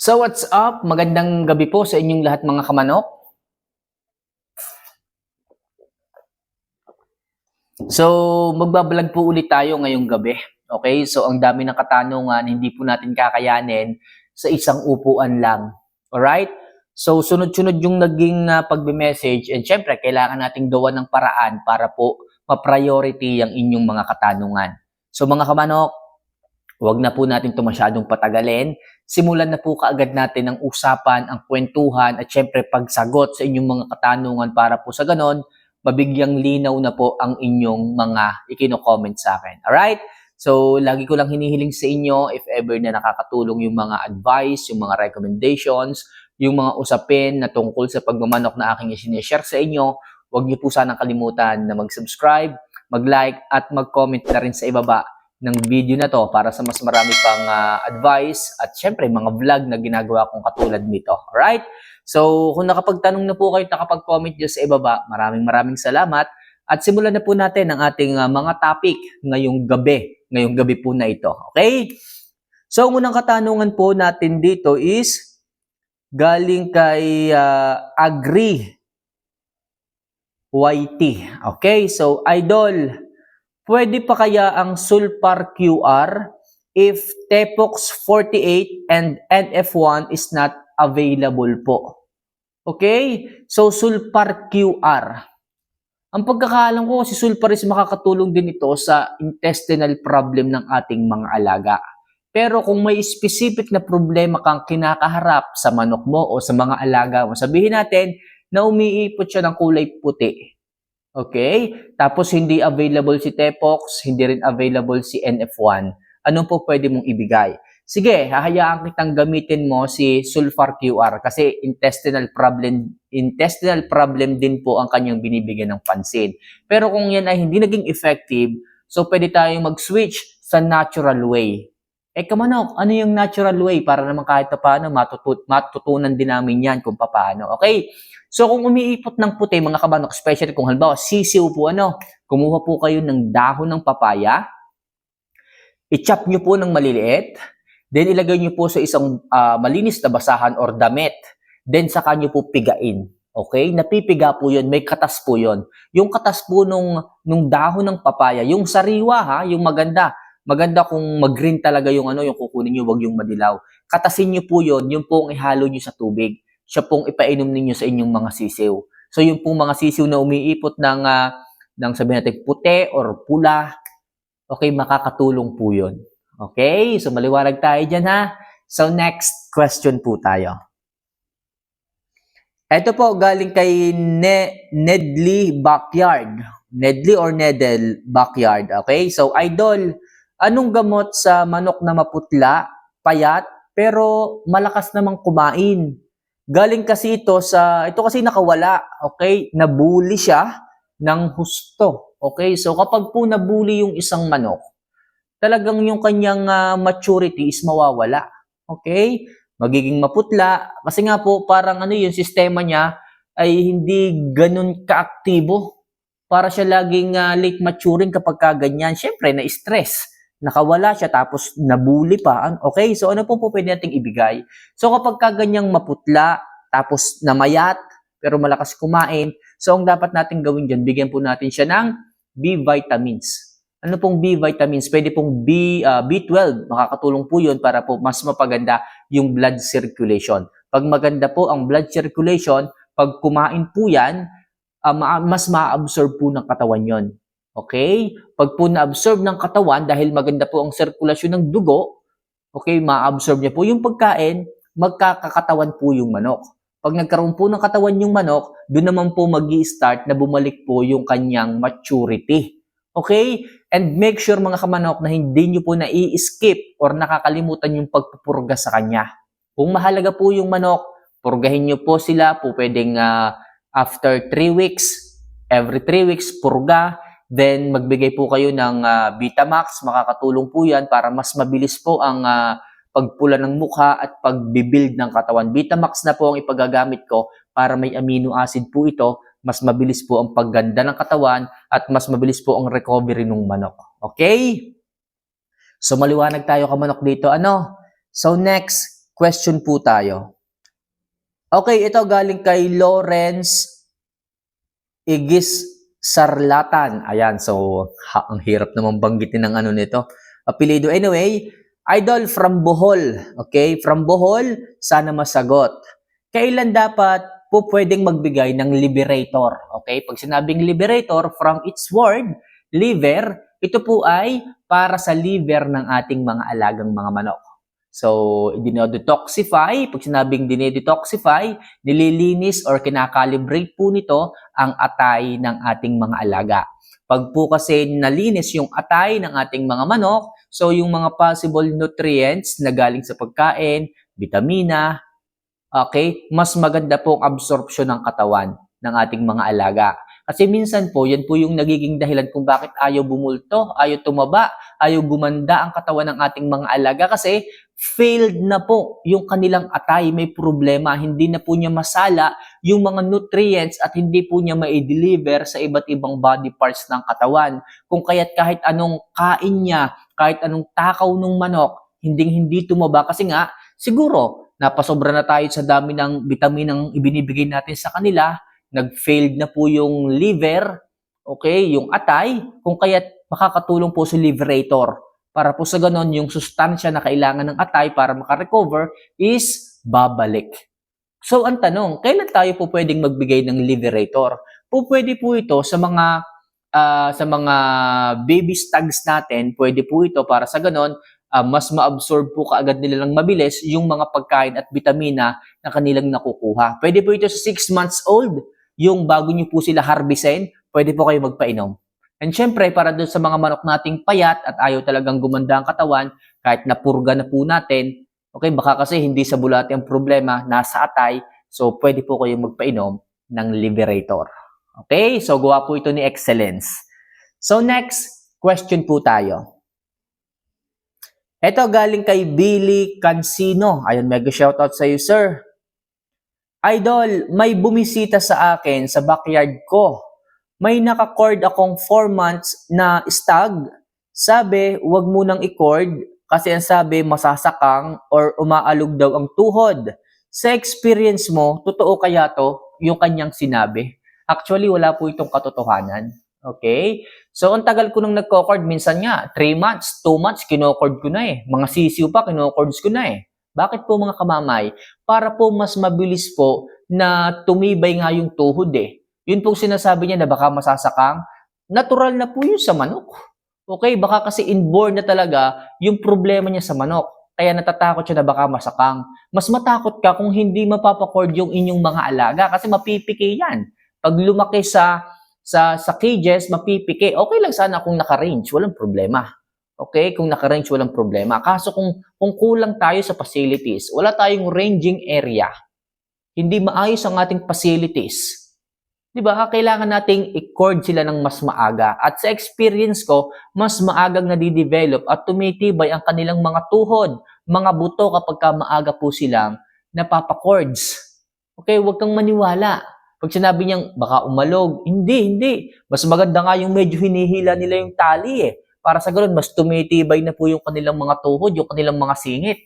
So what's up? Magandang gabi po sa inyong lahat mga kamanok. So magbabalag po ulit tayo ngayong gabi. Okay? So ang dami ng katanungan, hindi po natin kakayanin sa isang upuan lang. Alright? So sunod-sunod yung naging pagbe-message and syempre kailangan nating gawa ng paraan para po ma-priority ang inyong mga katanungan. So mga kamanok, huwag na po natin ito masyadong patagalin. Simulan na po kaagad natin ang usapan, ang kwentuhan at syempre pagsagot sa inyong mga katanungan para po sa ganon, mabigyang linaw na po ang inyong mga ikino-comment sa akin. Alright? So, lagi ko lang hinihiling sa inyo if ever na nakakatulong yung mga advice, yung mga recommendations, yung mga usapin na tungkol sa pagmamanok na aking isinishare sa inyo, huwag niyo po sanang kalimutan na mag-subscribe, mag-like at mag-comment na rin sa ibaba ng video na to para sa mas marami pang advice at syempre mga vlog na ginagawa kong katulad nito. Alright? So, kung nakapagtanong na po kayo, nakapag-comment dyan sa ibaba, maraming salamat. At simulan na po natin ang ating mga topic ngayong gabi po na ito. Okay? So, ang unang katanungan po natin dito is galing kay Agri YT. Okay? So, Idol, pwede pa kaya ang Sulfar QR if Tepox 48 and NF1 is not available po? Okay? So, Sulfar QR. Ang pagkakaalam ko, si Sulfar is makakatulong din ito sa intestinal problem ng ating mga alaga. Pero kung may specific na problema kang kinakaharap sa manok mo o sa mga alaga mo, sabihin natin na umiipot siya ng kulay puti. Okay? Tapos hindi available si Tepox, hindi rin available si NF1. Ano po pwede mong ibigay? Sige, hahayaan kitang gamitin mo si Sulfar QR kasi intestinal problem din po ang kanyang binibigyan ng pansin. Pero kung yan ay hindi naging effective, so pwede tayong mag-switch sa natural way. Kamanok, ano yung natural way para naman kahit paano matutunan din namin yan kung paano. Okay? So kung umiipot ng puti mga kamanok, especially kung halimbawa sisiw po kumuha po kayo ng dahon ng papaya, i-chop nyo po ng maliliit, then ilagay nyo po sa isang malinis na basahan or damit, then saka nyo po pigain. Okay? Napipiga po yun, may katas po yun. Yung katas po nung dahon ng papaya, yung sariwa yung maganda. Maganda kung mag-green talaga yung yung kukunin nyo, wag yung madilaw. Katasin nyo po yun, yung pong ihalo nyo sa tubig. Siya pong ipainom ninyo sa inyong mga sisiw. So yung pong mga sisiw na umiipot ng sabihin natin puti or pula, okay, makakatulong po yun. Okay? So maliwanag tayo dyan ha. So next question po tayo. Ito po galing kay Nedley Backyard. Nedley or Nedel Backyard. Okay? So Idol, anong gamot sa manok na maputla, payat, pero malakas namang kumain? Galing kasi ito kasi nakawala, okay? Nabuli siya ng husto, okay? So kapag po nabuli yung isang manok, talagang yung kanyang maturity is mawawala, okay? Magiging maputla, kasi nga po parang yung sistema niya ay hindi ganun kaaktibo. Para siya laging late maturing kapag ganyan. Siyempre, na-stress. Nakawala siya tapos nabuli pa. Okay, so ano po pwede nating ibigay? So kapag ganyang maputla, tapos namayat, pero malakas kumain, so ang dapat natin gawin dyan, bigyan po natin siya ng B vitamins. Ano pong B vitamins? Pwede pong B12. Makakatulong po yun para po mas mapaganda yung blood circulation. Pag maganda po ang blood circulation, pag kumain po yan, mas ma-absorb po ng katawan yon. Okay? Pag po na-absorb ng katawan, dahil maganda po ang sirkulasyon ng dugo, okay, ma-absorb niya po yung pagkain, magkakakatawan po yung manok. Pag nagkaroon po ng katawan yung manok, doon naman po mag-i-start na bumalik po yung kanyang maturity. Okay? And make sure mga kamanok na hindi nyo po na-i-skip or nakakalimutan yung pagpupurga sa kanya. Kung mahalaga po yung manok, purgahin nyo po sila po pwedeng after 3 weeks, every 3 weeks, purga. Then, magbigay po kayo ng Vitamax. Makakatulong po yan para mas mabilis po ang pagpula ng mukha at pagbibuild ng katawan. Vitamax na po ang ipagagamit ko para may amino acid po ito. Mas mabilis po ang pagganda ng katawan at mas mabilis po ang recovery ng manok. Okay? So, maliwanag tayo kamanok dito. So, next, question po tayo. Okay, ito galing kay Lawrence Igis Sarlatan. Ayan, so ang hirap naman banggitin ng ano nito. Apelido. Anyway, Idol from Bohol. Okay, from Bohol, sana masagot. Kailan dapat po pwedeng magbigay ng liberator? Okay, pag sinabing liberator, from its word, liver, ito po ay para sa liver ng ating mga alagang mga manok. So, dinodetoxify, pag sinabing dinedetoxify, nililinis or kinakalibrate po nito ang atay ng ating mga alaga. Pag po kasi nalinis yung atay ng ating mga manok, so yung mga possible nutrients na galing sa pagkain, vitamina, okay, mas maganda po ang absorption ng katawan ng ating mga alaga. Kasi minsan po, yan po yung nagiging dahilan kung bakit ayaw bumulto, ayaw tumaba, ayaw gumanda ang katawan ng ating mga alaga kasi failed na po yung kanilang atay, may problema, hindi na po niya masala yung mga nutrients at hindi po niya ma-deliver sa iba't ibang body parts ng katawan. Kung kaya't kahit anong kain niya, kahit anong takaw ng manok, hindi tumaba kasi nga, siguro, napasobra na tayo sa dami ng bitaminang ibinibigay natin sa kanila, nag-failed na po yung liver, okay, yung atay, kung kaya't makakatulong po si liberator. Para po sa ganon, yung sustansya na kailangan ng atay para makarecover is babalik. So, ang tanong, kailan tayo po pwedeng magbigay ng liberator? Pwede po ito sa mga baby stags natin, pwede po ito para sa ganon, mas ma-absorb po kaagad nila ng mabilis yung mga pagkain at vitamina na kanilang nakukuha. Pwede po ito sa 6 months old, yung bago nyo po sila harbisin, pwede po kayo magpainom. And syempre, para doon sa mga manok nating payat at ayaw talagang gumanda ang katawan, kahit napurga na po natin, okay, baka kasi hindi sa bulate ang problema, nasa atay, so pwede po kayo magpainom ng liberator. Okay, so gawa po ito ni Excellence. So next, question po tayo. Ito galing kay Billy Cansino. Ayun, mega shoutout sa iyo, sir. Idol, may bumisita sa akin sa backyard ko. May naka-cord akong 4 months na stag. Sabi, wag mo nang i-cord kasi ang sabi masasakang or umaalog daw ang tuhod. Sa experience mo, totoo kaya to yung kanyang sinabi? Actually, wala po itong katotohanan. Okay? So, ang tagal ko nang nagko-cord, minsan nga, 3 months, 2 months, kino-cord ko na eh. Mga sisiw pa, kino-cords ko na eh. Bakit po mga kamamay? Para po mas mabilis po na tumibay nga yung tuhod eh. Yun pong sinasabi niya na baka masasakang, natural na po yun sa manok. Okay, baka kasi inborn na talaga yung problema niya sa manok. Kaya natatakot siya na baka masakang. Mas matakot ka kung hindi mapapacord yung inyong mga alaga kasi mapipiki yan. Pag lumaki sa cages, mapipiki. Okay lang sana kung naka-range, walang problema. Okay, kung naka-range, walang problema. Kaso kung kulang tayo sa facilities, wala tayong ranging area, hindi maayos ang ating facilities, di ba? Kailangan nating i-cord sila ng mas maaga. At sa experience ko, mas maagang nadidevelop at tumitibay ang kanilang mga tuhod, mga buto kapag ka maaga po silang napapacords. Okay, huwag kang maniwala. Pag sinabi niyang baka umalog, hindi. Mas maganda nga yung medyo hinihila nila yung tali eh. Para sa ganoon, mas tumitibay na po yung kanilang mga tuhod, yung kanilang mga singit.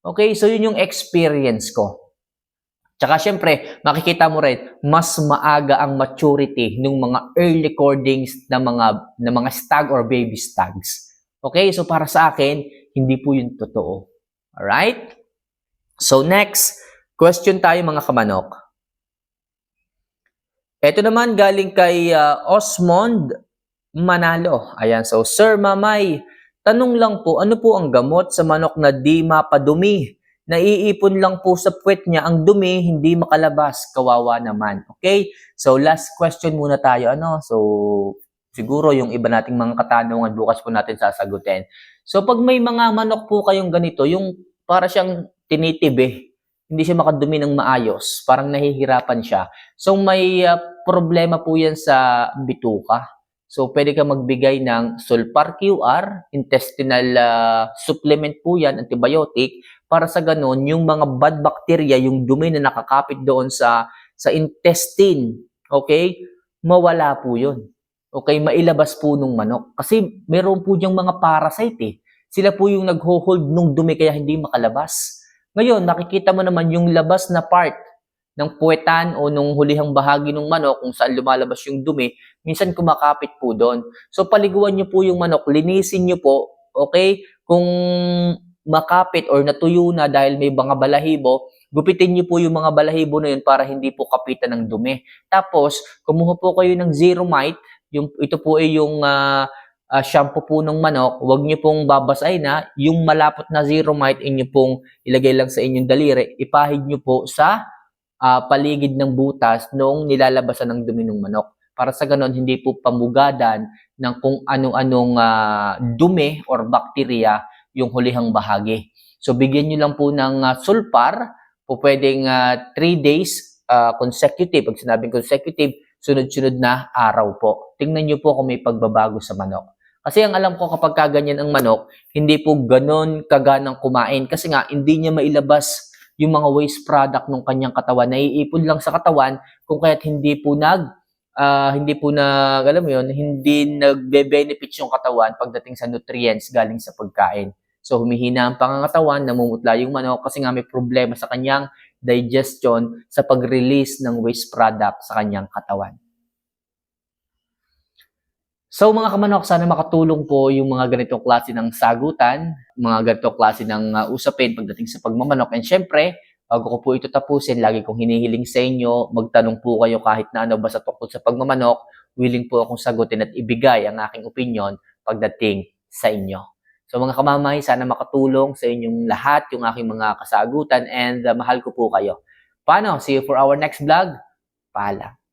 Okay, so yun yung experience ko. Tsaka syempre, makikita mo rin, mas maaga ang maturity ng mga early cordings na mga stag or baby stags. Okay, so para sa akin, hindi po yun totoo. Alright? So next, question tayo mga kamanok. Ito naman galing kay Osmond Manalo. Ayan, so Sir Mamay, tanong lang po, ano po ang gamot sa manok na di mapadumi? Naiipon lang po sa puwet niya ang dumi, hindi makalabas. Kawawa naman. Okay? So last question muna tayo. So siguro yung iba nating mga katanungan bukas po natin sasagutin. So pag may mga manok po kayong ganito, yung para siyang tinitibi, hindi siya makadumi ng maayos, parang nahihirapan siya. So may problema po yan sa bituka. So, pwede ka magbigay ng Sulfar QR, intestinal supplement po yan, antibiotic, para sa ganun, yung mga bad bacteria, yung dumi na nakakapit doon sa intestine, okay, mawala po yun. Okay, mailabas po nung manok. Kasi meron po diyang mga parasite eh. Sila po yung nag-hold nung dumi kaya hindi makalabas. Ngayon, nakikita mo naman yung labas na part ng puwetan o nung hulihang bahagi ng manok kung saan lumalabas yung dumi, minsan kumakapit po doon. So paliguan niyo po yung manok, linisin niyo po, okay? Kung makapit or natuyo na dahil may mga balahibo, gupitin niyo po yung mga balahibo na yun para hindi po kapitan ng dumi. Tapos, kumuha po kayo ng Zero Mite, ito po ay yung shampoo po ng manok, huwag niyo pong babasahin na, yung malapot na Zero Mite inyo pong ilagay lang sa inyong daliri, ipahid niyo po sa paligid ng butas noong nilalabasan ng dumi ng manok. Para sa ganon, hindi po pamugadan ng kung anong-anong dumi or bakterya yung hulihang bahagi. So, bigyan nyo lang po ng sulfar, po pwedeng 3 days consecutive. Pag sinabing consecutive, sunod-sunod na araw po. Tingnan nyo po kung may pagbabago sa manok. Kasi ang alam ko kapag kaganyan ang manok, hindi po ganon kaganang kumain. Kasi nga, hindi niya mailabas yung mga waste product ng kanyang katawan. Naiipon lang sa katawan kung kaya't hindi po alam mo yun, hindi nagbe-benefit yung katawan pagdating sa nutrients galing sa pagkain. So, humihina ang pangangatawan, namumutla yung manok kasi nga may problema sa kanyang digestion sa pag-release ng waste product sa kanyang katawan. So mga kamanok, sana makatulong po yung mga ganitong klase ng sagutan, mga ganitong klase ng usapin pagdating sa pagmamanok. And syempre, bago ko po ito tapusin, lagi kong hinihiling sa inyo, magtanong po kayo kahit na ano basta tungkol sa pagmamanok, willing po akong sagutin at ibigay ang aking opinion pagdating sa inyo. So mga kamamay, sana makatulong sa inyong lahat yung aking mga kasagutan and mahal ko po kayo. Paano? See you for our next vlog. Paalam.